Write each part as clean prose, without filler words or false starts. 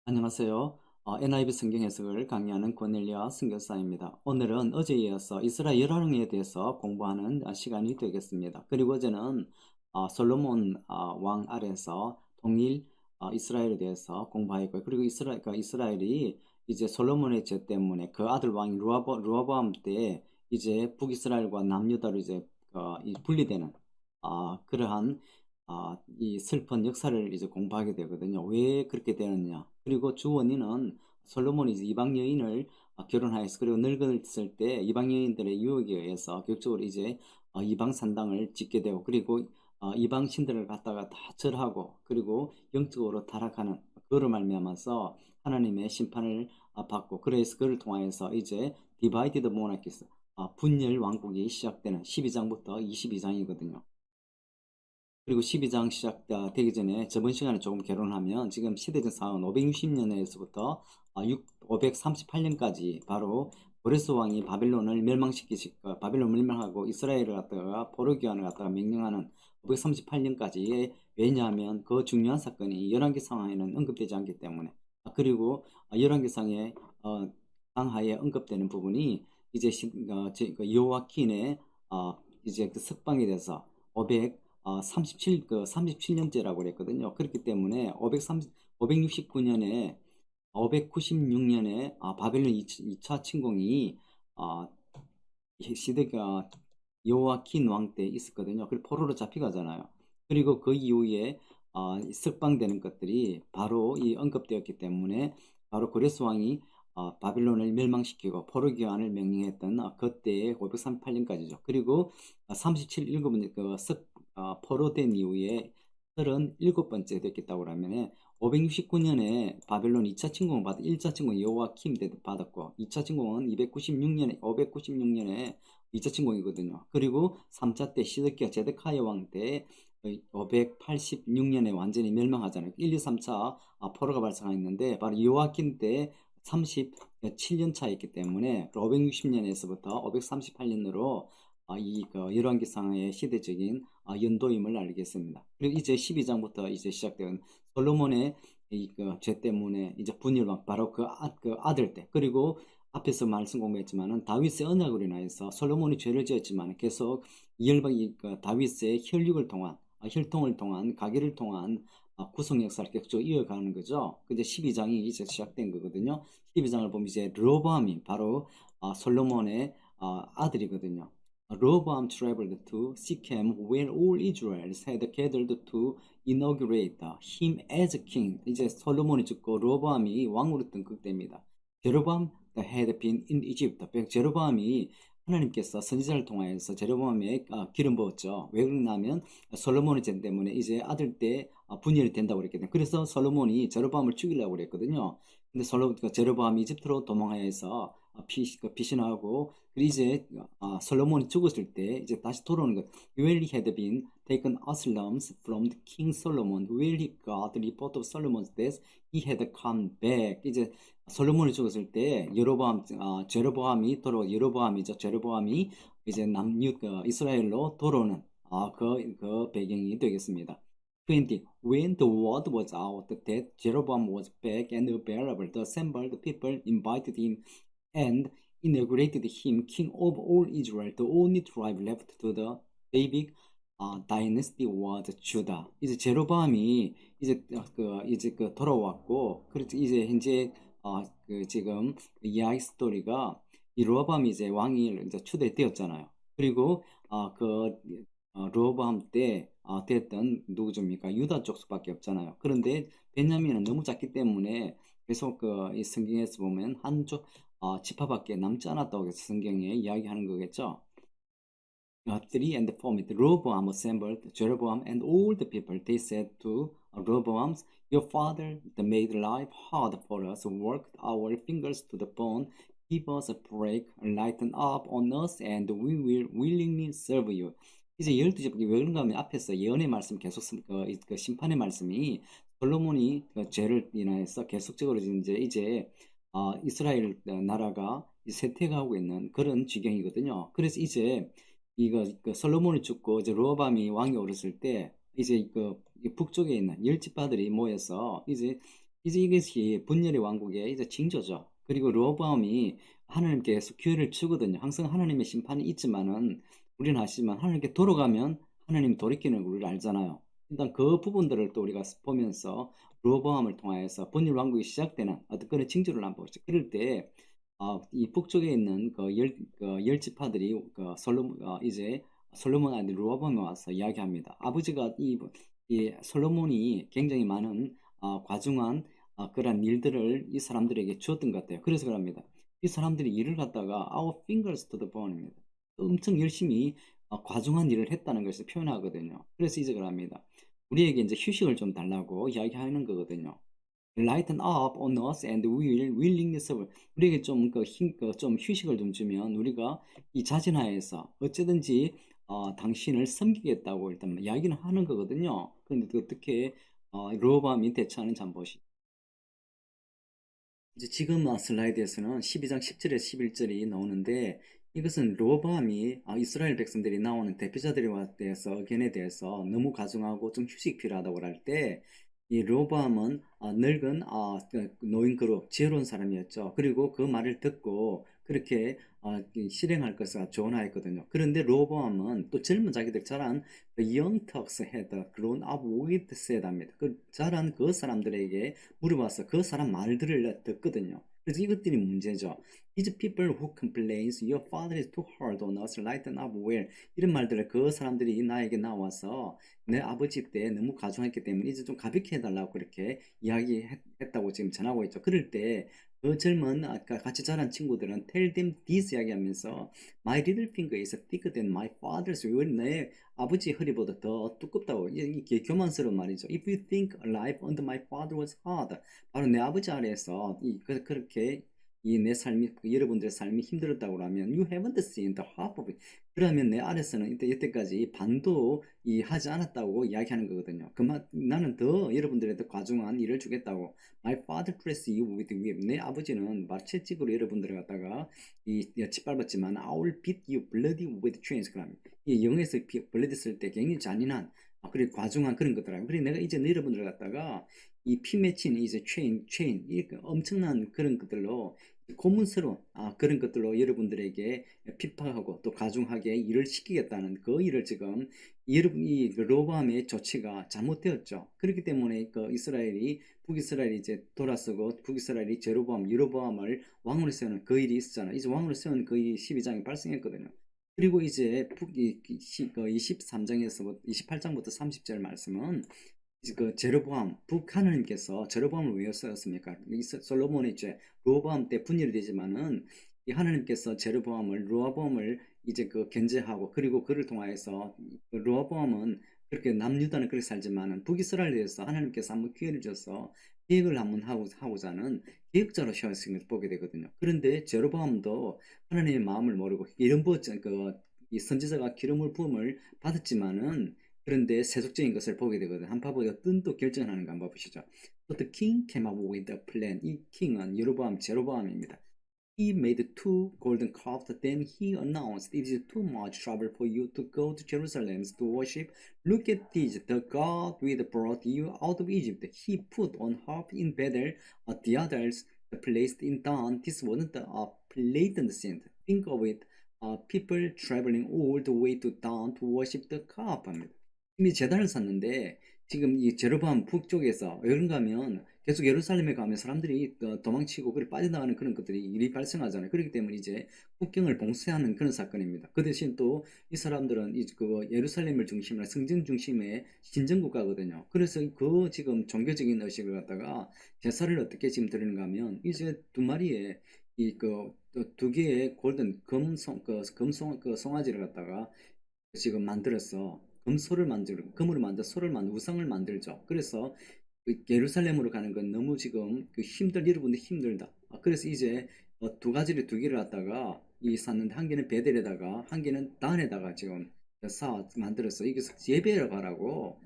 안녕하세요. NIV 성경 해석을 강의하는 코넬리아 선교사입니다. 오늘은 어제에 이어서 이스라엘 열왕에 대해서 공부하는 시간이 되겠습니다. 그리고 어제는 솔로몬 왕 아래에서 통일 이스라엘에 대해서 공부하였고요. 그리고 이스라엘이 이제 솔로몬의 죄 때문에 그 아들 왕 르호보암 때 이제 북이스라엘과 남유다로 이제 이 분리되는 그러한 이 슬픈 역사를 이제 공부하게 되거든요. 왜 그렇게 되느냐? 그리고 주 원인은 솔로몬이 이제 이방 여인을 결혼하였어. 그리고 늙었을 때 이방 여인들의 유혹에 의해서 결국적으로 이제 이방 산당을 짓게 되고, 그리고 이방 신들을 갖다가 다 절하고, 그리고 영적으로 타락하는 그로 말미암아서 하나님의 심판을 받고, 그래서 그를 통하여서 이제 디바이디드 모나키스, 분열 왕국이 시작되는 12장부터 22장이거든요. 그리고 12장 시작되기 전에 저번 시간에 조금 개론하면 지금 시대적 상황은 560년에서부터 538년까지 바로 고레스 왕이 바빌론을 바빌론 멸망하고 이스라엘을 갖다가 포로 귀환을 갖다가 명령하는 538년까지. 왜냐하면 그 중요한 사건이 열왕기 상하에는 언급되지 않기 때문에. 그리고 열왕기상의 상하에 언급되는 부분이 이제 그 요아킨의 이제 그 석방에 대해서 37년째라고 그랬거든요. 그렇기 때문에 569년에 바벨론 2차 침공이 아, 시대가 여호와킨 왕 때 있었거든요. 그리고 포로로 잡혀가잖아요. 그리고 그 이후에 석방되는 것들이 바로 이 언급되었기 때문에 바로 고레스 왕이 바빌론을 멸망시키고 포로 귀환을 명령했던 그때의 538년까지죠. 그리고 37일곱은 포로된 이후에 37번째 됐겠다고 하면 569년에 바벨론 2차 침공을 받아 1차 침공 여호와킴 때 받았고 2차 침공은 596년에 2차 침공이거든요. 그리고 3차 때 시드기야 제데카야 왕 때 586년에 완전히 멸망하잖아요. 1, 2, 3차 포로가 발생했는데 바로 요아킨 때 37년 차였기 때문에 560년에서부터 538년으로 이 열왕기상의 시대적인 연도임을 알겠습니다. 그리고 이제 12장부터 이제 시작된 솔로몬의 이죄 때문에 이제 분열왕 바로 그 아들 때, 그리고 앞에서 말씀 공부했지만은 다윗의 언약으로 인하여서 솔로몬이 죄를 지었지만 계속 다윗의 혈육을 통한 혈통을 통한 가계를 통한 구속 역사를 계속 이어가는 거죠. 근데 12장이 이제 시작된 거거든요. 12장을 보면 이제 르호보암이 바로 솔로몬의 아들이거든요. Rehoboam traveled to Shechem, where all Israel had gathered to inaugurate him as king. 이제 솔로몬이 죽고 르호보암이 왕으로 등극됩니다. 제로보암 had been in Egypt. 제로보암이 하나님께서 선지자를 통하여서 제로보암에 기름 부었죠. 왜 그러냐면 솔로몬의 죄 때문에 이제 아들 때 분열이 된다고 그랬거든요. 그래서 솔로몬이 제로보암을 죽이려고 그랬거든요. 근데 제로보암이 이집트로 도망하여서 피신하고, 그리고 이제 솔로몬이 죽었을 때 이제 다시 돌아오는 것. When he had been taken asylums from the king Solomon, when he got the report of Solomon's death, he had come back. 이제 솔로몬이 죽었을 때 제로보암이 이제 이스라엘로 돌아오는 그 배경이 되겠습니다. 20. When the word was out that Jeroboam was back and available, the assembled people invited him and inaugurated him king of all Israel. The only tribe left to the David dynasty was Judah. 이제 제로보암이 이제 돌아왔고, 그래서 이제 현재 지금 이야기 스토리가 이 르호보암이 이제 왕이 이제 추대되었잖아요. 그리고 르호보암 때 됐던 누구입니까? 유다 쪽 수밖에 없잖아요. 그런데 베냐민은 너무 작기 때문에 계속 이 성경에서 보면 한쪽 지파밖에 남지 않았다고 해서 성경에 이야기하는 거겠죠. 3 and 4 및 Rehoboam assembled Jeroboam and all the people. They said to Rehoboam, your father that made life hard for us, worked our fingers to the bone. Give us a break, lighten up on us, and we will willingly serve you. 이제 12절 왜 그런가 하면 앞에서 예언의 말씀 계속 그 심판의 말씀이 솔로몬이 그 죄를 인하여서 계속적으로 이제 이스라엘 나라가 쇠퇴가고 있는 그런 지경이거든요. 그래서 이제 그 솔로몬이 죽고 이제 르호밤이 왕이 오르실 때 이제 이 북쪽에 있는 열 지파들이 모여서 이제 이제 이것이 분열의 왕국의 이제 징조죠. 그리고 르호보암이 하나님께서 기회를 주거든요. 항상 하나님의 심판이 있지만은 우리는 아시지만 하나님께 돌아가면 하나님 돌이키는 걸 우리가 알잖아요. 일단 그 부분들을 또 우리가 보면서 르호보암을 통하여서 분열 왕국이 시작되는 어떤 그런 징조를 한번 보죠. 그럴 때 이 북쪽에 있는 열 지파들이 이제 솔로몬 아들 르호보암에 와서 이야기합니다. 아버지가 이 솔로몬이 굉장히 많은 과중한 그런 일들을 이 사람들에게 주었던 것 같아요. 그래서 그럽니다. 이 사람들이 일을 갖다가 our fingers to the bone입니다. 엄청 열심히 과중한 일을 했다는 것을 표현하거든요. 그래서 이제 그럽니다. 우리에게 이제 휴식을 좀 달라고 이야기하는 거거든요. Lighten up on us and we will willingly serve. 우리에게 좀 휴식을 좀 주면 우리가 이 자진하에서 어쩌든지 당신을 섬기겠다고 일단 이야기는 하는 거거든요. 그런데 어떻게 르호보암이 대처하는지 한번 보시죠. 이제 지금 슬라이드에서는 12장 10절에서 11절이 나오는데 이것은 르호보암이 이스라엘 백성들이 나오는 대표자들에 대해서 의견에 대해서 너무 가중하고 좀 휴식 필요하다고 할 때 이 르호보암은 늙은 노인 그룹 지혜로운 사람이었죠. 그리고 그 말을 듣고 그렇게 실행할 것을 조언하였거든요. 그런데 르호보암은 또 젊은 자기들 자란 The young Turks had grown up with said합니다. 그 자란 그 사람들에게 물어봐서 그 사람 말들을 듣거든요. 그래서 이것들이 문제죠. These people who complains your father is too hard on us, lighten up well. 이런 말들을 그 사람들이 나에게 나와서 내 아버지 때 너무 가중했기 때문에 이제 좀 가볍게 해달라고 그렇게 이야기했다고 지금 전하고 있죠. 그럴 때 그 젊은 아까 같이 자란 친구들은 tell them this 이야기하면서 my little finger is thicker than my father's. 내 아버지 허리보다 더 두껍다고 이게 교만스러운 말이죠. If you think life under my father was hard, 바로 내 아버지 아래에서 그렇게 이 내 삶이 여러분들의 삶이 힘들었다고 하면 you haven't seen the half of it. 그러면 내 아래서는 이때까지 반도 하지 않았다고 이야기하는 거거든요. 그만 나는 더 여러분들에 더 과중한 일을 주겠다고. My father dressed you with whip. 내 아버지는 마채찍으로 여러분들을 갖다가 짓밟았지만 I will beat you bloody with chains. 그럽니다. 이 영어에서 블레드 쓸 때 굉장히 잔인한 그리고 과중한 그런 것들하고 그리고 내가 이제 여러분들을 갖다가 이 피 맺힌 이제 체인 이 엄청난 그런 것들로 고문스러운 그런 것들로 여러분들에게 핍박하고 또 가중하게 일을 시키겠다는 그 일을 지금 여러분 이 로보암의 조치가 잘못되었죠. 그렇기 때문에 북이스라엘이 이제 돌아서고 북이스라엘이 제로보암, 여로보암을 왕으로 세우는 그 일이 있었잖아요. 이제 왕으로 세우는 그 일이 12장에 발생했거든요. 그리고 이제 23장에서 28장부터 30절 말씀은 그 제로보암 하나님께서 제로보암을 왜 세웠습니까? 솔로몬이 이제 로보암 때 분열이 되지만은 이 하나님께서 제로보암을 로보암을 이제 견제하고 그리고 그를 통하여서 로보암은 그렇게 남유다는 그렇게 살지만은 북이스라엘에서 하나님께서 한번 기회를 줘서 계획을 한번 하고자 하는 계획자로 세웠음을 보게 되거든요. 그런데 제로보암도 하나님의 마음을 모르고 이런 이 선지자가 기름을 부음을 받았지만은 그런데 세속적인 것을 보게 되거든. 한번 어떤 또 결정을 하는가 한번 보시죠. So the king came up with a plan. 이 킹은 여로보암, 제로보암입니다. He made two golden calves. Then he announced, "It is too much trouble for you to go to Jerusalem to worship. Look at this, the God which brought you out of Egypt. He put on half in Bethel, the others placed in Dan." This wasn't a blatant sin. Think of it. People traveling all the way to Dan to worship the calf. 이미 제단을 샀는데 지금 이 제로밤 북쪽에서 그런가 하면 계속 예루살렘에 가면 사람들이 도망치고 그리 빠져나가는 그런 것들이 일이 발생하잖아요. 그렇기 때문에 이제 국경을 봉쇄하는 그런 사건입니다. 그 대신 또 이 사람들은 예루살렘을 중심으로 성전 중심의 신정국가거든요. 그래서 그 지금 종교적인 의식을 갖다가 제사를 어떻게 지금 드리는가 하면 이제 두 마리의 두 개의 골든 송아지를 갖다가 지금 만들어서 금으로 만든 소를 만들 우상을 만들죠. 그래서 예루살렘으로 가는 건 너무 지금 여러분들 힘들다. 그래서 이제 두 개를 갖다가 샀는데 한 개는 베델에다가 한 개는 단에다가 지금 만들어서 이게 예배를 가라고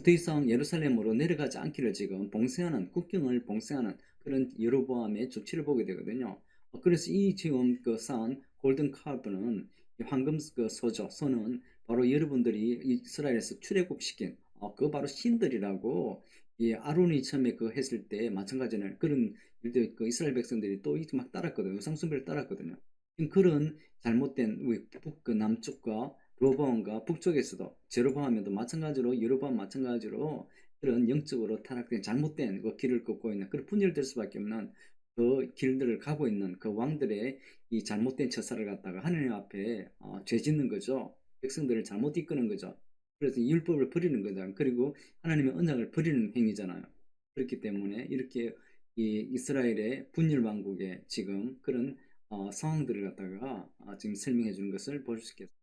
더 이상 예루살렘으로 내려가지 않기를 지금 국경을 봉쇄하는 그런 여로보암의 조치를 보게 되거든요. 그래서 이 지금 산 골든 칼브는 황금 소는 바로 여러분들이 이스라엘에서 출애굽시킨 그 바로 신들이라고 이 아론이 처음에 그 했을 때 마찬가지는 그런 일들 그 이스라엘 백성들이 또 이렇게 막 따랐거든요. 우상 숭배를 따랐거든요. 지금 그런 잘못된 우리 그 남쪽과 로보암과 북쪽에서도 제로보암에도 마찬가지로 여로보암 마찬가지로 그런 영적으로 타락된 잘못된 그 길을 걷고 있는 그런 분열될 수밖에 없는 그 길들을 가고 있는 그 왕들의 이 잘못된 처사를 갖다가 하나님 앞에 죄 짓는 거죠. 백성들을 잘못 이끄는 거죠. 그래서 율법을 버리는 거죠. 그리고 하나님의 언약을 버리는 행위잖아요. 그렇기 때문에 이렇게 이 이스라엘의 분열 왕국의 지금 그런 상황들을 갖다가 지금 설명해 주는 것을 볼 수 있겠습니다.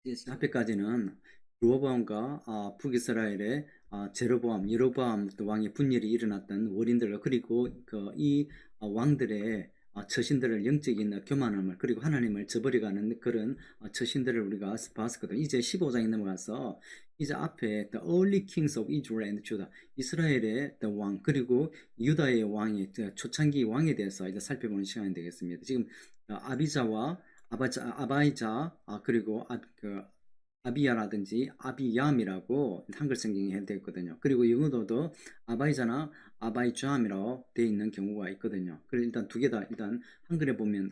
이제 앞에까지는 르호보암과 북이스라엘의 제로보암, 여로보암 왕의 분열이 일어났던 원인들과 그리고 이 왕들의 처신들을 영적인 교만함을 그리고 하나님을 저버려가는 그런 처신들을 우리가 봤었거든요. 이제 15장에 넘어가서 이제 앞에 The early kings of Israel and Judah, 이스라엘의 왕 그리고 유다의 왕의 초창기 왕에 대해서 이제 살펴보는 시간이 되겠습니다. 지금 아비자와 아바이자 그리고 아비야라든지 아비얌이라고 한글 성경에 되어 있거든요. 그리고 영어로도 아바이자나 아바이잠이라고 되어 있는 경우가 있거든요. 그래서 일단 두 개 다 일단 한글에 보면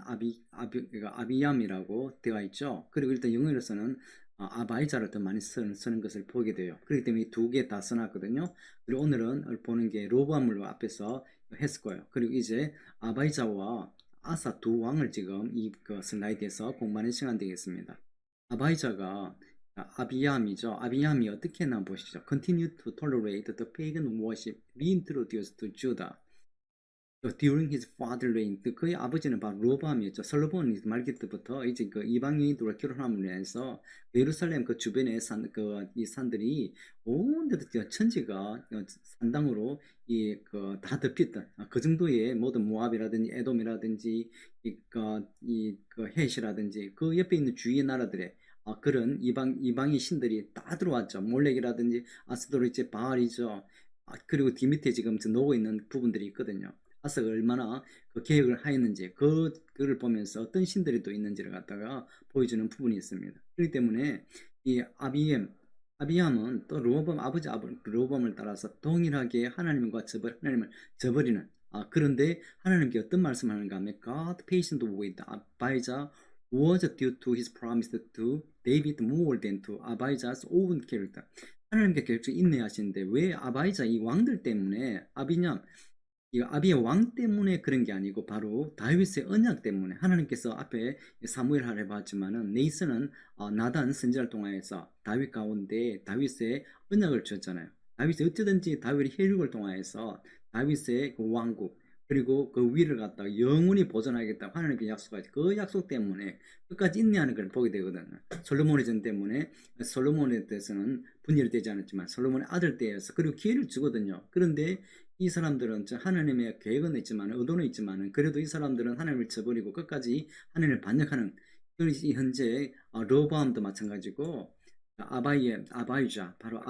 그러니까 아비얌이라고 되어 있죠. 그리고 일단 영어로서는 아바이자를 더 많이 쓰는 것을 보게 돼요. 그렇기 때문에 두 개 다 써놨거든요. 그리고 오늘은 보는 게 로브암을 앞에서 했을 거예요. 그리고 이제 아바이자와 아사 두 왕을 지금 그 슬라이드에서 공부하는 시간 되겠습니다. 아바이자가 아비얌이죠. 아비얌이 어떻게 했나 보시죠. Continue to tolerate the pagan worship reintroduced to Judah during his father reign. 그의 아버지는 바로 로밤이었죠. 솔로몬이 말기 때부터 이제 그 이방인들과 결혼함으로 인해서 예루살렘 그 주변에 이 산들이 온 데도 천지가 산당으로 다 덮였던 그 정도의 모든 모압이라든지 에돔이라든지 헷이라든지 그 옆에 있는 주위의 나라들의 그런 이방의 신들이 다 들어왔죠. 몰렉이라든지 아스도르이제 바알이죠. 그리고 뒤 밑에 지금 놓고 있는 부분들이 있거든요. 아사가 얼마나 그 계획을 하였는지 그를 보면서 어떤 신들이 또 있는지를 갖다가 보여주는 부분이 있습니다. 그렇기 때문에 이 아비암은 또 르호보암 아버지 르호보암을 따라서 동일하게 하나님을 저버리는 그런데 하나님께 어떤 말씀을 하는가 하면 God patient with Abijah was due to his promise to David more than to Abijah's own character. 하나님께 결국 인내하시는데 왜 아바이자 이 왕들 때문에 이 아비의 왕 때문에 그런 게 아니고 바로 다윗의 언약 때문에 하나님께서 앞에 사무엘하라 해봤지만은 네이스는 나단 선지자를 통하여서 다윗 가운데 다윗의 언약을 주었잖아요. 다윗이 어찌든지 다윗의 혈육을 통하여서 다윗의 그 왕국 그리고 그 위를 갖다가 영원히 보존하겠다고 하나님께 약속하지. 그 약속 때문에 끝까지 인내하는 걸 보게 되거든요. 솔로몬의 전 때문에 솔로몬에 대해서는 분열되지 않았지만 솔로몬의 아들 때에서 그리고 기회를 주거든요. 그런데 이 사람들은 하나님의 계획은 있지만 의도는 있지만 그래도 이 사람들은 하나님을 저버리고 끝까지 하나님을 반역하는 현재 로보암도 마찬가지고 아바이자 바로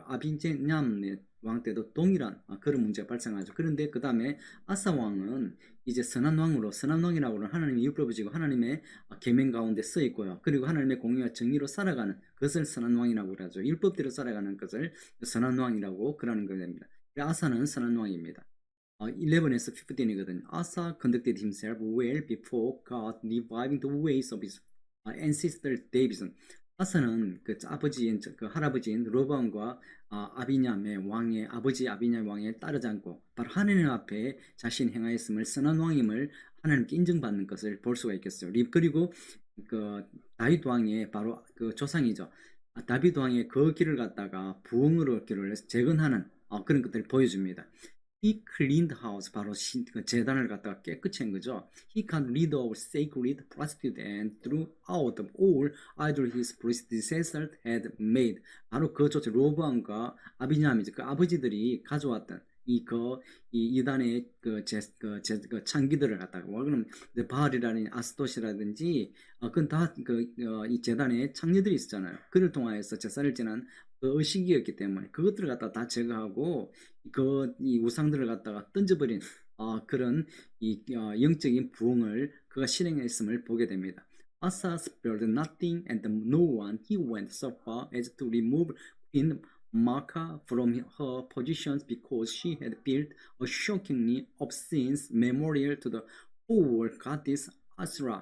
아비제냠 왕 때도 동일한 그런 문제가 발생하죠. 그런데 그 다음에 아사 왕은 이제 선한 왕이라고 하는 하나님의 율법을 지고 하나님의 계명 가운데 써 있고요. 그리고 하나님의 공의와 정의로 살아가는 것을 선한 왕이라고 하죠. 율법대로 살아가는 것을 선한 왕이라고 그러는 겁니다. 아사는 선한 왕입니다. 11에서 15이거든요. Asa conducted himself well before God, reviving the ways of his ancestor David. 아사는 그 할아버지인 로밤과 아비냠의 왕의 아버지 아비냠 왕에 따르지 않고 바로 하나님 앞에 자신이 행하였음을 선한 왕임을 하나님께 인정받는 것을 볼 수가 있겠어요. 그리고 그 다윗 왕의 바로 그 조상이죠. 다윗 왕의 그 길을 갖다가 부흥으로 길을 재건하는 그런 것들을 보여줍니다. He cleaned house, 바로 재단을 갖다가 깨끗이 한 거죠. He got rid of sacred prostitute and threw out all idols his predecessors had made. 바로 그조차 로브암과 아비냐미죠. 그 아버지들이 가져왔던 이 이단의 창기들을 갖다가 그럼 바알이라는 아스토시라든지 그건 다 이 재단의 창녀들이 있었잖아요. 그를 통하여서 제사를 지난 그 의식이었기 때문에 그것들을 갖다가 다 제거하고 이 우상들을 갖다가 던져버린 그런 영적인 부흥을 그가 실행했음을 보게 됩니다. Asa spared nothing and no one. He went so far as to remove Queen Macha from her positions because she had built a shockingly obscene memorial to the whole goddess Asra.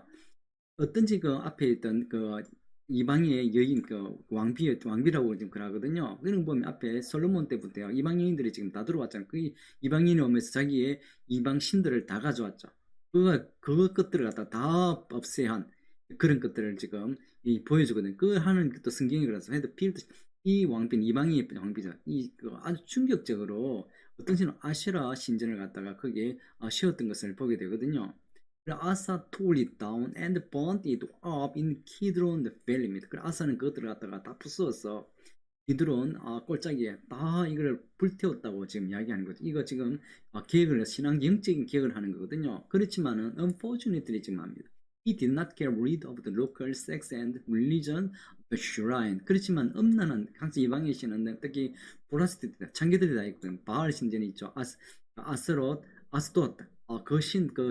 어떤지 그 앞에 있던 그 이방의 여인 그 왕비라고 지금 그러거든요. 그런 보면 앞에 솔로몬 때부터 이방 여인들이 지금 다 들어왔잖아요. 그 이방 여인이 오면서 자기의 이방 신들을 다 가져왔죠. 그 것들을 갖다 다 없애한 그런 것들을 지금 보여주거든요. 그 하는 것도 성경이 그래서 헤드 필드 이 왕비는 이방의 왕비죠. 그 아주 충격적으로 어떤 식으로 아시라 신전을 갖다가 거기에 씌웠던 것을 보게 되거든요. 아사 tore it down and burned it up in Kidron Valley입니다. 그래서 아사는 그것들을 갖다가 다 부수어서 기드론 꼴짝이에 다 이걸 불태웠다고 지금 이야기하는 거죠. 이거 지금 계획을 해서 신앙 영적인 계획을 하는 거거든요. 그렇지만은 unfortunately 지금 합니다. He did not get rid of the local sex and religion of the shrine. 그렇지만 음란한 각자 이방의 신은 특히 보라스티드 창기들이 다 있거든. 바알 신전이 있죠. 아스롯, 아스돗 그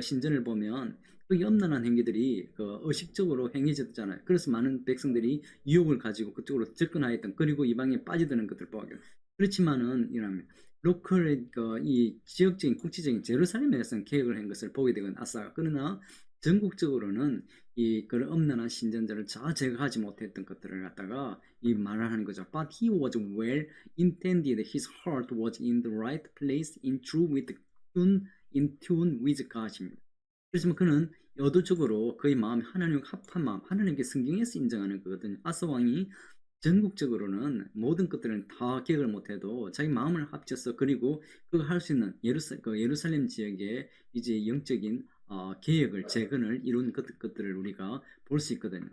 신전을 보면 그 염란한 행위들이 그 의식적으로 행해졌잖아요. 그래서 많은 백성들이 유혹을 가지고 그쪽으로 접근하였던 그리고 이방에 빠져드는 것들 보게. 그렇지만은 이라면 로컬 이 지역적인 국지적인 제루살렘에서는 계획을 한 것을 보게 되건 아싸가 그러나 전국적으로는 이 그런 엄란한 신전들을 다 제거하지 못했던 것들을 갖다가 이 말을 하는 거죠. But he was well intended. His heart was in the right place, in tune with God입니다. 그렇지만 그는 의도적으로 그의 마음이 하나님과 합한 마음, 하나님께 성경에서 인정하는 거거든요. 아사 왕이 전국적으로는 모든 것들은 다 계획을 못해도 자기 마음을 합쳐서 그리고 그걸 할 수 있는 예루살렘 지역의 이제 영적인 계획을 재건을 이룬 것들을 우리가 볼 수 있거든요.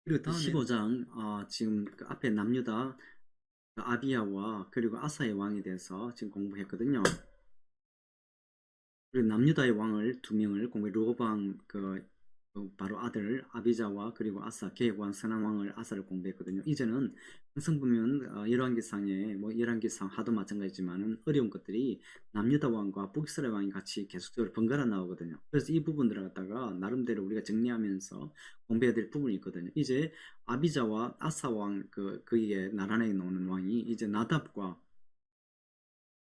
그리고 다음에 15장 지금 그 앞에 남유다 아비야와 그리고 아사의 왕에 대해서 지금 공부했거든요. 그리고 남유다의 왕을 두 명을 공부해 르호보암 바로 아들 아비자와 그리고 아사 계획왕 선한 왕을 아사를 공부했거든요. 이제는 항상 보면 열왕기상에 뭐 열왕기상 하도 마찬가지지만은 어려운 것들이 남유다 왕과 북이스라엘 왕이 같이 계속적으로 번갈아 나오거든요. 그래서 이 부분들을 갖다가 나름대로 우리가 정리하면서 공부해야 될 부분이 있거든요. 이제 아비자와 아사 왕 그의 나란하게 나오는 왕이 이제 나답과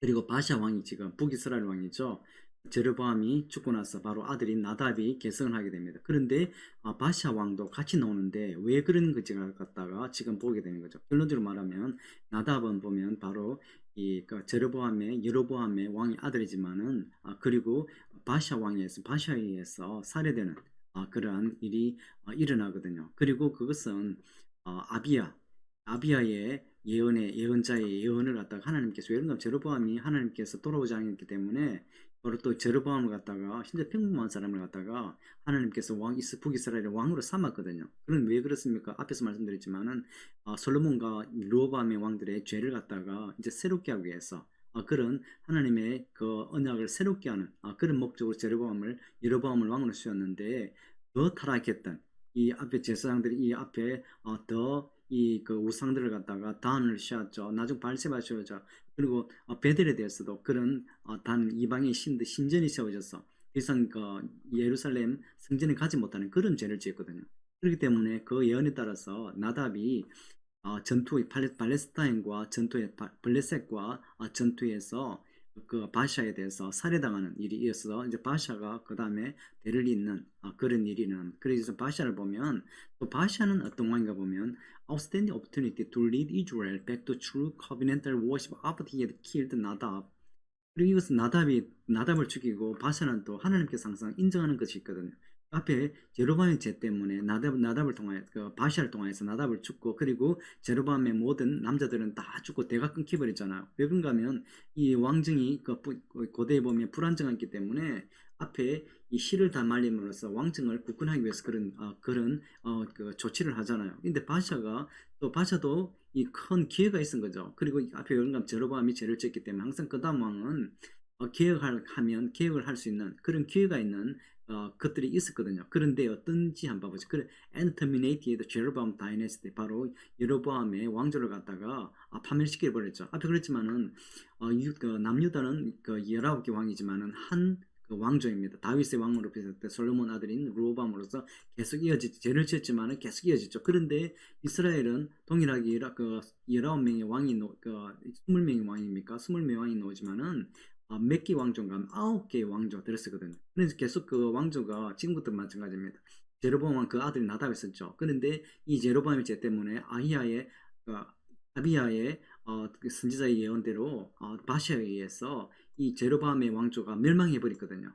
그리고 바샤 왕이 지금 북이스라엘 왕이죠. 제르보암이 죽고 나서 바로 아들인 나답이 계승을 하게 됩니다. 그런데 바샤 왕도 같이 나오는데 왜 그런 것을 갖다가 지금 보게 되는 거죠. 결론적으로 말하면 나답은 보면 바로 제르보암의 여로보암의 왕의 아들이지만은 그리고 바샤에 의해서 살해되는 그러한 일이 일어나거든요. 그리고 그것은 아비야의 예언자의 예언을 갖다가 하나님께서 예언가 제로보암이 하나님께서 돌아오지 않았기 때문에 바로 또 제로보암을 갖다가 진짜 평범한 사람을 갖다가 하나님께서 북이스라엘의 왕으로 삼았거든요. 그럼 왜 그렇습니까? 앞에서 말씀드렸지만은 솔로몬과 르호보암의 왕들의 죄를 갖다가 이제 새롭게 하기 위해서 그런 하나님의 그 언약을 새롭게 하는 그런 목적으로 여로보암을 왕으로 세웠는데 더 타락했던 이 앞에 제사장들이 이 앞에 더 그 우상들을 갖다가 단을 씌웠죠. 나중 발세바 씌워져. 그리고 베델에 대해서도 그런 단 이방의 신전이 세워져서 더 이상 예루살렘 성전에 가지 못하는 그런 죄를 지었거든요. 그렇기 때문에 그 예언에 따라서 나답이 팔레스타인과 블레셋과 전투에서 그 바샤에 대해서 살해당하는 일이 있어서 이제 바샤가 그 다음에 대를 잇는 그런 일이는 그래서 바샤를 보면 또 바샤는 어떤 왕인가 보면 outstanding opportunity to lead Israel back to true covenantal worship after he had killed Nadab. 그리고 이것은 나답을 죽이고 바샤는 또 하나님께서 항상 인정하는 것이 있거든요. 앞에 제로밤의 죄 때문에 나답을 통하여 바샤를 통해서 나답을 죽고 그리고 제로밤의 모든 남자들은 다 죽고 대가 끊겨버렸잖아요. 왜 그런가 하면 이 왕정이 고대에 보면 불안정했기 때문에 앞에 이 실을 다 말림으로써 왕정을 굳건하기 위해서 그런 조치를 하잖아요. 근데 바샤도 이 큰 기회가 있은 거죠. 그리고 앞에 영감 제로보암이 죄를 지었기 때문에 항상 그 다음 왕은 계획을 할 수 있는 그런 기회가 있는 것들이 있었거든요. 그런데 어떤지 한번 봐보죠. and terminated Jeroboam dynasty 바로 여로보암의 왕조를 갖다가 파멸시켜 버렸죠. 앞에 그랬지만은 남유다는 19개 왕이지만은 한 그 왕조입니다. 다윗의 왕으로 비롯돼 솔로몬 아들인 르호보암으로서 계속 이어지죠. 죄를 지었지만은 계속 이어지죠. 그런데 이스라엘은 동일하게 그 19명의 왕이 그 20명의 왕입니까? 20명의 왕이 나오지만은 몇 개 왕조인가 9개의 왕조가 들었었거든요. 그래서 계속 그 왕조가 지금부터 마찬가지입니다. 제로보암 왕 그 아들이 나답이 있었죠. 그런데 이 제로보암의 죄 때문에 아히야의 아비야의 그 선지자의 예언대로 바샤에 의해서 이 제로보암의 왕조가 멸망해 버렸거든요.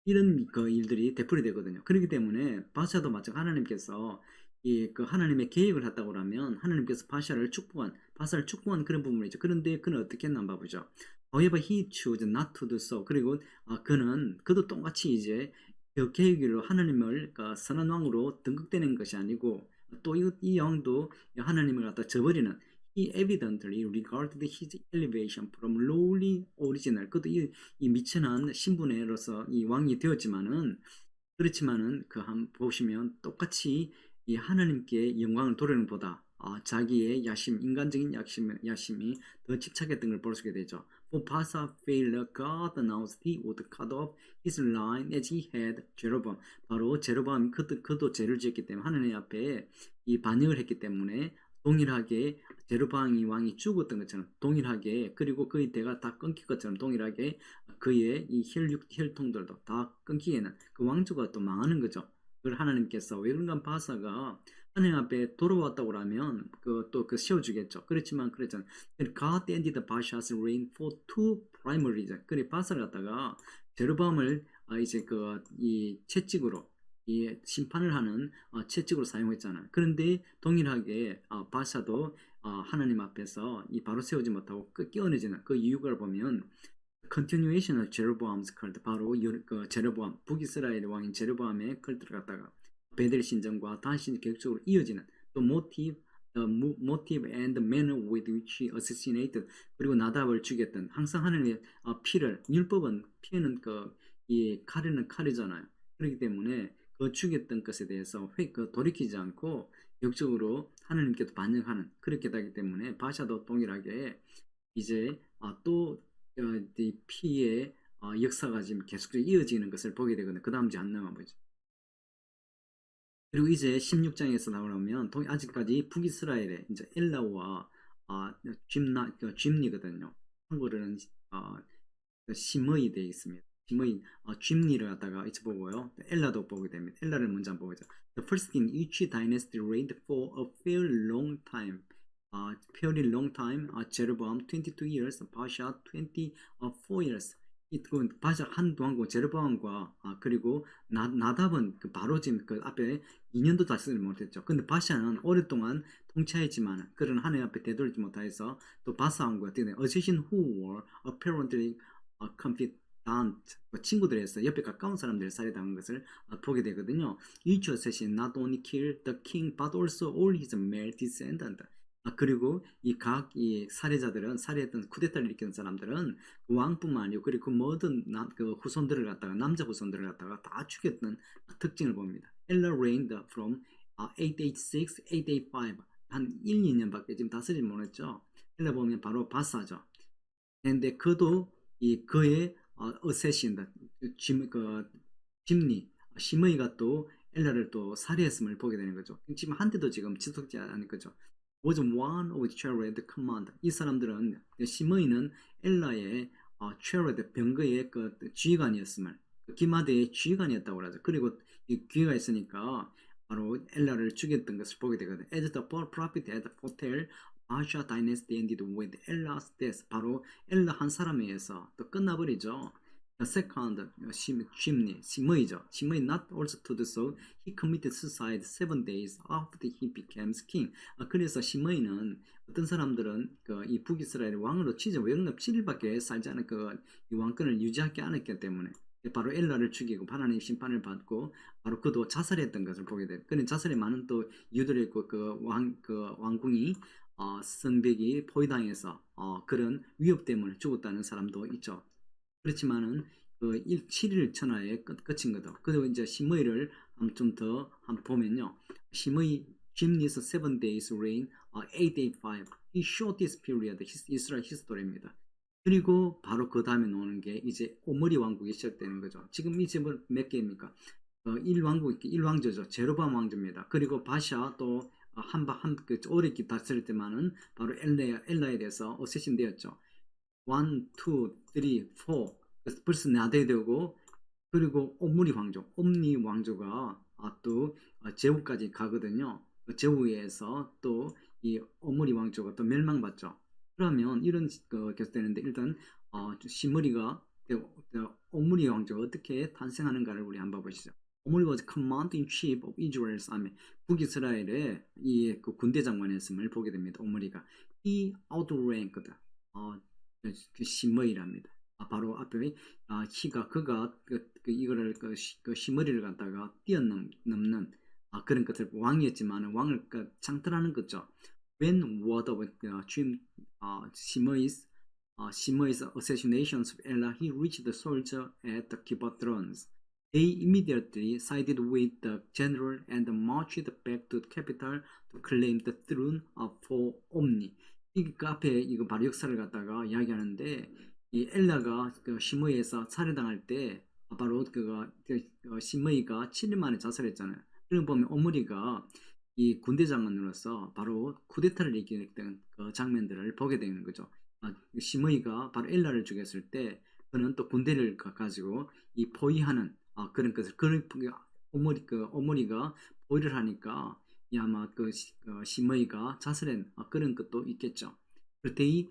이런 그 일들이 되풀이 되거든요. 그렇기 때문에 바샤도 마찬가지 하나님께서 이 그 하나님의 계획을 했다고 하면 하나님께서 바샤를 축복한 그런 부분이죠. 그런데 그는 어떻게 했나 한번 보죠. However, he chose not to do so. 그리고 그도 똑같이 이제 그 계획으로 하나님을 그 선한 왕으로 등극되는 것이 아니고 또 이 왕도 하나님을 갖다 저버리는 He evidently regarded his elevation from lowly original. 그도 이 미천한 신분으로서 이 왕이 되었지만은 그렇지만은 그 한 보시면 똑같이 이 하나님께 영광을 돌리는 보다 자기의 인간적인 야심이 더 집착했던 걸 볼 수가 되죠. For Baasa failure, God announced he would cut off his line as he had Jeroboam. 바로 제로보암 그도 죄를 지었기 때문에 하나님 앞에 이 반역을 했기 때문에 동일하게 제로보암 왕이 죽었던 것처럼 동일하게 그리고 그의 대가 다 끊길 것처럼 동일하게 그의 이 혈통들도 다 끊기에는 그 왕조가 또 망하는 거죠. 그걸 하나님께서 왜 그런가 바사가 하나님 앞에 돌아왔다고 하면 그 세워주겠죠. 그렇지만 그랬잖아요. God ended Baasha's reign for two primary reasons. 그래 바사를 갖다가 제르밤을 이제 이 채찍으로 이 심판을 하는 채찍으로 사용했잖아요. 그런데 동일하게 바사도 하나님 앞에서 이 바로 세우지 못하고 끼어내지는 그 이유를 보면 continuation of Jeroboam's cult 바로 그 제로보암 북이스라엘의 왕인 제로보암의 컬트를 갖다가 베델 신전과 단신 계획적으로 이어지는 또 motive and manner with which he assassinated 그리고 나답을 죽였던 항상 하나님의 피를 율법은 피해는 이 칼에는 칼이잖아요. 그렇기 때문에 그 죽였던 것에 대해서 돌이키지 않고 역적으로 하나님께도 반영하는 그렇게 되기 때문에 바샤도 동일하게 이제 또 이 피의 역사가 지금 계속 이어지는 것을 보게 되거든요. 그 다음 이제 안 나와 보죠. 그리고 이제 16장에서 나오면 아직까지 북이스라엘의 이제 엘라와 쥡니거든요. 한국어로는 심의 되어 있습니다. 심의 쥡니를 갖다가 이제 보고요. 엘라도 보게 됩니다. 엘라를 먼저 한번 보죠. The first king each dynasty reigned for a fairly long time. fairly long time. Jeroboam 22 years, Baasha 24 years. 바샤 한 왕국 제르보암과 그리고 나답은 바로 지금 그 앞에 2년도 다스리지 못했죠. 근데 바샤는 오랫동안 통치했지만 그런 하나님 앞에 되돌리지 못해서 또 바사 왕국가 되네. A citizen who were apparently confident 친구들에서 옆에 가까운 사람들을 살해당한 것을 보게 되거든요. Each assassin not only killed the king but also all his male descendants. 그리고 이 살해자들은 살해했던 쿠데타를 일으킨 사람들은 그 왕뿐만 아니고 그리고 그 모든 그 후손들을 갖다가 남자 후손들을 갖다가 다 죽였던 특징을 봅니다. Ella reigned from 886, 885 한 1, 2년밖에 지금 다스리지 못했죠. 엘라 보면 바로 바사죠. 근데 그도 그의 어쌔신 짐니 심의가 또 엘라를 또 살해했음을 보게 되는 거죠. 지금 한때도 지금 지속되지 않을 거죠. was one of Jared command. 이 사람들은 심의는 엘라의 Jared 병거의 그 지휘관이었음을 기마대의 지휘관이었다고 하죠. 그리고 이 기회가 있으니까 바로 엘라를 죽였던 것을 보게 되거든요. As the prophet had foretold, Baasha dynasty ended with Ella's death. 바로 엘라 한 사람에 의해서 또 끝나버리죠. The second, 심의죠. 심의 not also to do so. He committed suicide 7 days after he became king. 그래서 심의는 어떤 사람들은 이 북이스라엘 왕으로 영납 7일밖에 살지 않은 이 왕권을 유지하지 않았기 때문에 바로 엘라를 죽이고 하나님 심판을 받고 바로 그도 자살했던 것을 보게 돼요. 그는 자살에 많은 또 이유들이 있고 왕궁이 성벽이 포위당해서 그런 위협 때문에 죽었다는 사람도 있죠. 그렇지만은 7일 천하의 끝인 거죠. 그리고 이제 심의를 좀 더 한번 보면요. 심의 Jimny's 7 days reign, 885. He short this period, Israel history입니다. 그리고 바로 그 다음에 나오는 게 이제 오므리 왕국이 시작되는 거죠. 지금 이 집은 몇 개입니까? 1왕국, 1왕조죠. 제로밤 왕조입니다. 그리고 바샤 또 그 오래 다스릴 때만은 바로 엘라에 대해서 어쌔신 되었죠. 1, 2, 3, 4 벌써 4대 되고 그리고 옴리 왕조, 옴니 왕조가 또 제후까지 가거든요. 제후에서 또 이 오므리 왕조가 또 멸망받죠. 그러면 이런 계속되는데 일단 시므리가 오므리 왕조가 어떻게 탄생하는가를 우리 한번 보시죠. 오므리 was command in chief of Israel's army. 북이스라엘의 그 군대 장관이었음을 보게 됩니다. 오므리가 he outranked 그 시므리랍니다. 바로 앞에 그가 이거를 시머리를 갖다가 뛰어넘는 그런 것을 왕이었지만 왕을 창탈하는 거죠. When word of Shimei's assassinations of Ella, he reached the soldier at the Kibothrons. They immediately sided with the general and marched back to the capital to claim the throne for Omni. 이 앞에 이거 바로 역사를 갖다가 이야기하는데 이 엘라가 시므이에서 살해당할 때 바로 시므이가 7일 만에 자살했잖아요. 그걸 보면 오므리가 이 군대 장관으로서 바로 쿠데타를 이겨냈던 그 장면들을 보게 되는 거죠. 시므이가 바로 엘라를 죽였을 때 그는 또 군대를 가지고 이 포위하는 그런 것을 오므리가 포위를 하니까 아마 시므이가 자살한 그런 것도 있겠죠. They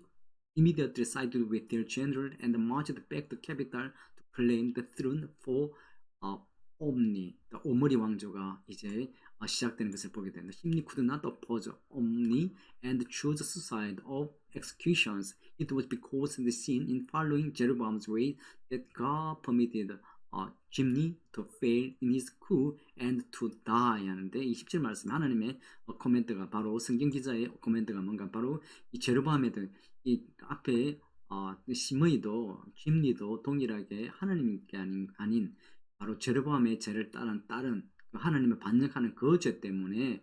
immediately sided with their general and marched back to capital to claim the throne for 옴니, 오므리 왕조가 이제 시작되는 것을 보게 됩니다. He could not oppose Omni and choose suicide of executions. It was because the sin in following Jeroboam's way that God permitted Jimny to fail in his coup and to die 하는데 이 17 말씀에 하나님의 코멘트가 바로 성경 기자의 코멘트가 뭔가 바로 이 제로보암에 이 앞에 시므이도 짐니도 동일하게 하나님께 아닌 바로 제로보암의 죄를 따른 하나님을 반역하는 그 죄 때문에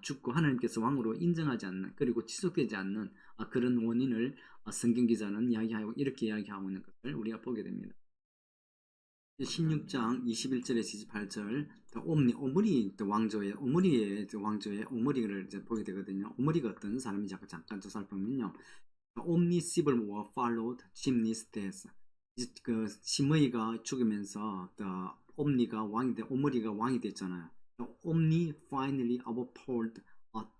죽고 하나님께서 왕으로 인정하지 않는 그리고 지속되지 않는 그런 원인을 성경 기자는 이렇게 이야기하고 있는 것을 우리가 보게 됩니다. 16장 21절에서 28절 오므리의 왕조의 오므리를 이제 보게 되거든요. 오므리가 어떤 사람인지 잠깐 좀 살펴보면요. Omni civil war followed Jimny's death. 그 시므이가 죽으면서 오므리가 왕이 됐잖아요. Omni finally overpowered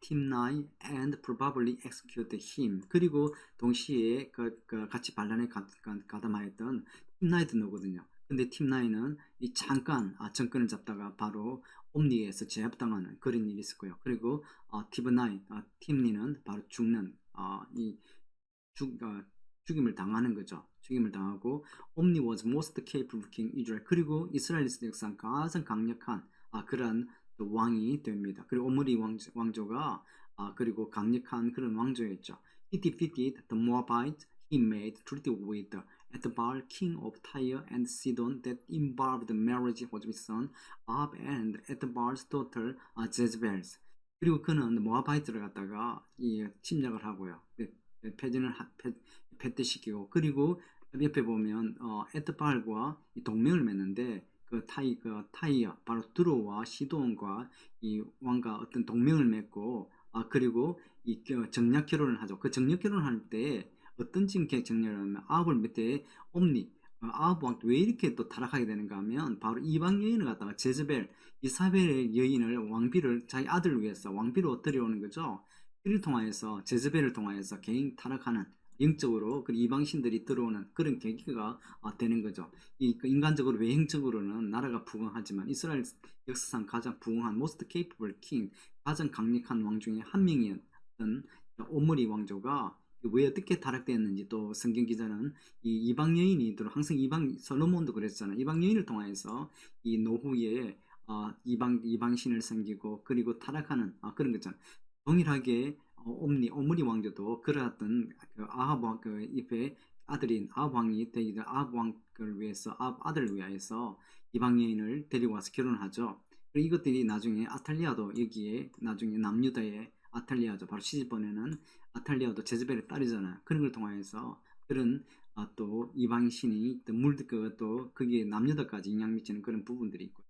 Timnai and probably executed him. 그리고 동시에 같이 반란에 가담하였던 팀나이도 나오거든요. 근데 팀나이는 잠깐 정권을 잡다가 바로 옴니에서 제압당하는 그런 일이 있었고요. 그리고 팀니는 바로 죽는 죽임을 당하는 거죠. 죽임을 당하고 옴니 was most capable king Israel. 그리고 이스라엘 역사상 가장 강력한 그런 왕이 됩니다. 그리고 오므리 왕조가 그리고 강력한 그런 왕조였죠. He defeated the Moabites. He made treaty with Etbal, king of Tyre and Sidon, that involved the marriage of his son Ahab and Etbal's daughter Jezebel. 그리고 그는 모아바이트를 갖다가 침략을 하고요. 패퇴시키고 그리고 옆에 보면 에드발과 동맹을 맺는데 타이어 바로 두로와 시돈과 이 왕과 어떤 동맹을 맺고 그리고 정략 결혼을 하죠. 그 정략 결혼할 때 어떤 정략을 하면 아합을 밑에 옴니 아합 왕 왜 이렇게 또 타락하게 되는가 하면 바로 이방 여인을 갖다가 제즈벨 이사벨의 여인을 왕비를 자기 아들을 위해서 왕비로 들여오는 거죠. 이를 통하여서 제즈벨을 통하여서 개인 타락하는 영적으로 그 이방신들이 들어오는 그런 계기가 되는 거죠. 인간적으로 외형적으로는 나라가 부강하지만 이스라엘 역사상 가장 부강한 most capable king 가장 강력한 왕 중에 한 명이었던 오므리 왕조가 왜 어떻게 타락되었는지 또 성경 기자는 이 이방 여인이 항상 솔로몬도 그랬잖아요. 이방 여인을 통해서 이 노후에 이방신을 섬기고 그리고 타락하는 그런 거잖아요. 동일하게 오므리 왕조도 그러했던 아합 왕 입에 아들인 아합 왕이 되기도 아합 왕을 위해서 아합 아들을 위하여서 이방 여인을 데리고 와서 결혼하죠. 그리고 이것들이 나중에 아탈리아도 여기에 나중에 남유다의 아탈리아죠. 바로 시집보내는 아탈리아도 제즈벨의 딸이잖아요. 그런 걸 통하여서 그런 또 이방신이 또 또 거기에 남유다까지 영향 미치는 그런 부분들이 있고요.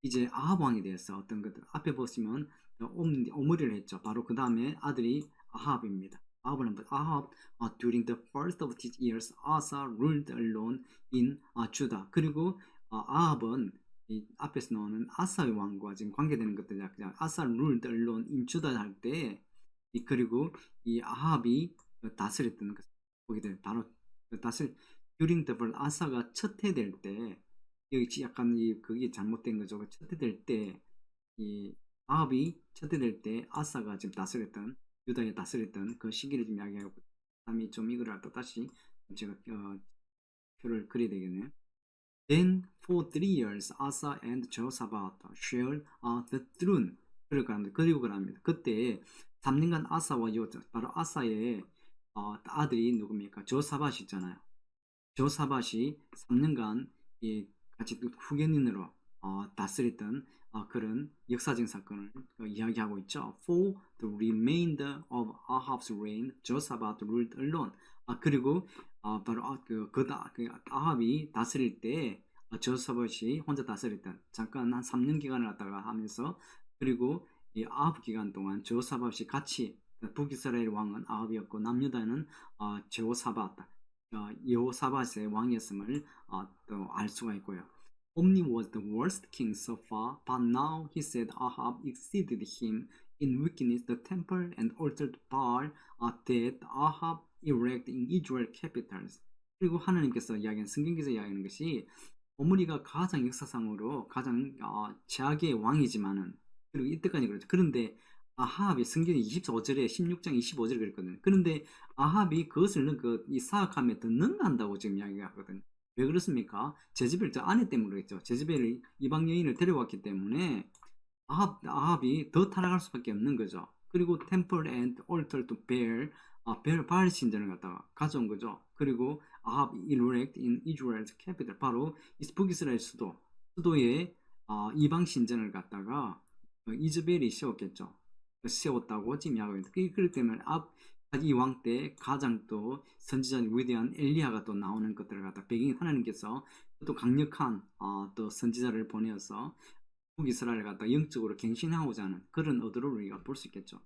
이제 아합 왕에 대해서 어떤 것들 앞에 보시면 오므리를 했죠. 바로 그 다음에 아들이 아합입니다. 아합은 아합 during the first of his years, Asa ruled alone in 주다. 그리고 아합은 이 앞에서 나오는 아사의 왕과 지금 관계되는 것들이 그냥 아사 ruled alone in 주다 할 때, 그리고 이 아합이 다스렸던 것 보게 되면 바로 다스리 during the first 아사가 첫 해 될 때, 여기 약간 그게 잘못된 거죠. 첫 해 될 때 이 아합이 첫 해 될 때 아사가 지금 다스렸던 유다에 다스렸던 그 시기를 좀 이야기하고, 그다음에 좀 이거를 또 다시 제가 표를 그려야 되겠네요. Then for 3 years Asa and Jehoshaphat shared the throne. 그리고 그럽니다. 그때 3년간 아사와 바로 아사의 아들이 누굽니까? 저사밧이 있잖아요. 저사밧이 3년간 같이 후견인으로 다스렸던 그런 역사적인 사건을 이야기하고 있죠. For the remainder of Ahab's reign, Josaphat ruled alone. 그리고 바로 아합이 다스릴 때 저사밧이 혼자 다스렸던 잠깐 한 3년 기간을 갖다가 하면서, 그리고 이 아합 기간 동안 저사밧이 같이 북이스라엘 왕은 아합이었고 남유다는 제호사밧 여호사밧의 왕이었음을 또 알 수가 있고요. Omni was the worst king so far, but now he said Ahab exceeded him in wickedness. The temple and altar to Baal that Ahab erected in Israel capitals. 그리고 하나님께서 이야기하는 성경에서 이야기하는 것이 오므리가 가장 역사상으로 가장 최악의 왕이지만은, 그리고 이때까지 그렇죠. 그런데 아합이 성경 25절에 16장 25절에 그랬거든요. 그런데 아합이 그것을 이 사악함에 더 능한다고 지금 이야기가 하거든요. 왜 그렇습니까? 제즈벨 저 아내 때문에 그랬죠. 제즈벨이 이방 여인을 데려왔기 때문에 아합이 더 타락할 수밖에 없는 거죠. 그리고 temple and altar to 바알 신전을 갖다가 가져온 거죠. 그리고 아합 erect in Israel's capital, 바로 북이스라엘 수도에 이방 신전을 갖다가 이즈벨이 세웠다고 지금 이야기하고 있습니다. 그렇기 때문에 이 왕 때 가장 또 선지자인 위대한 엘리야가 또 나오는 것들을 갖다 배경이 하나님께서 또 강력한 또 선지자를 보내어서 북이스라엘을 갖다 영적으로 갱신하고자 하는 그런 의도를 우리가 볼 수 있겠죠.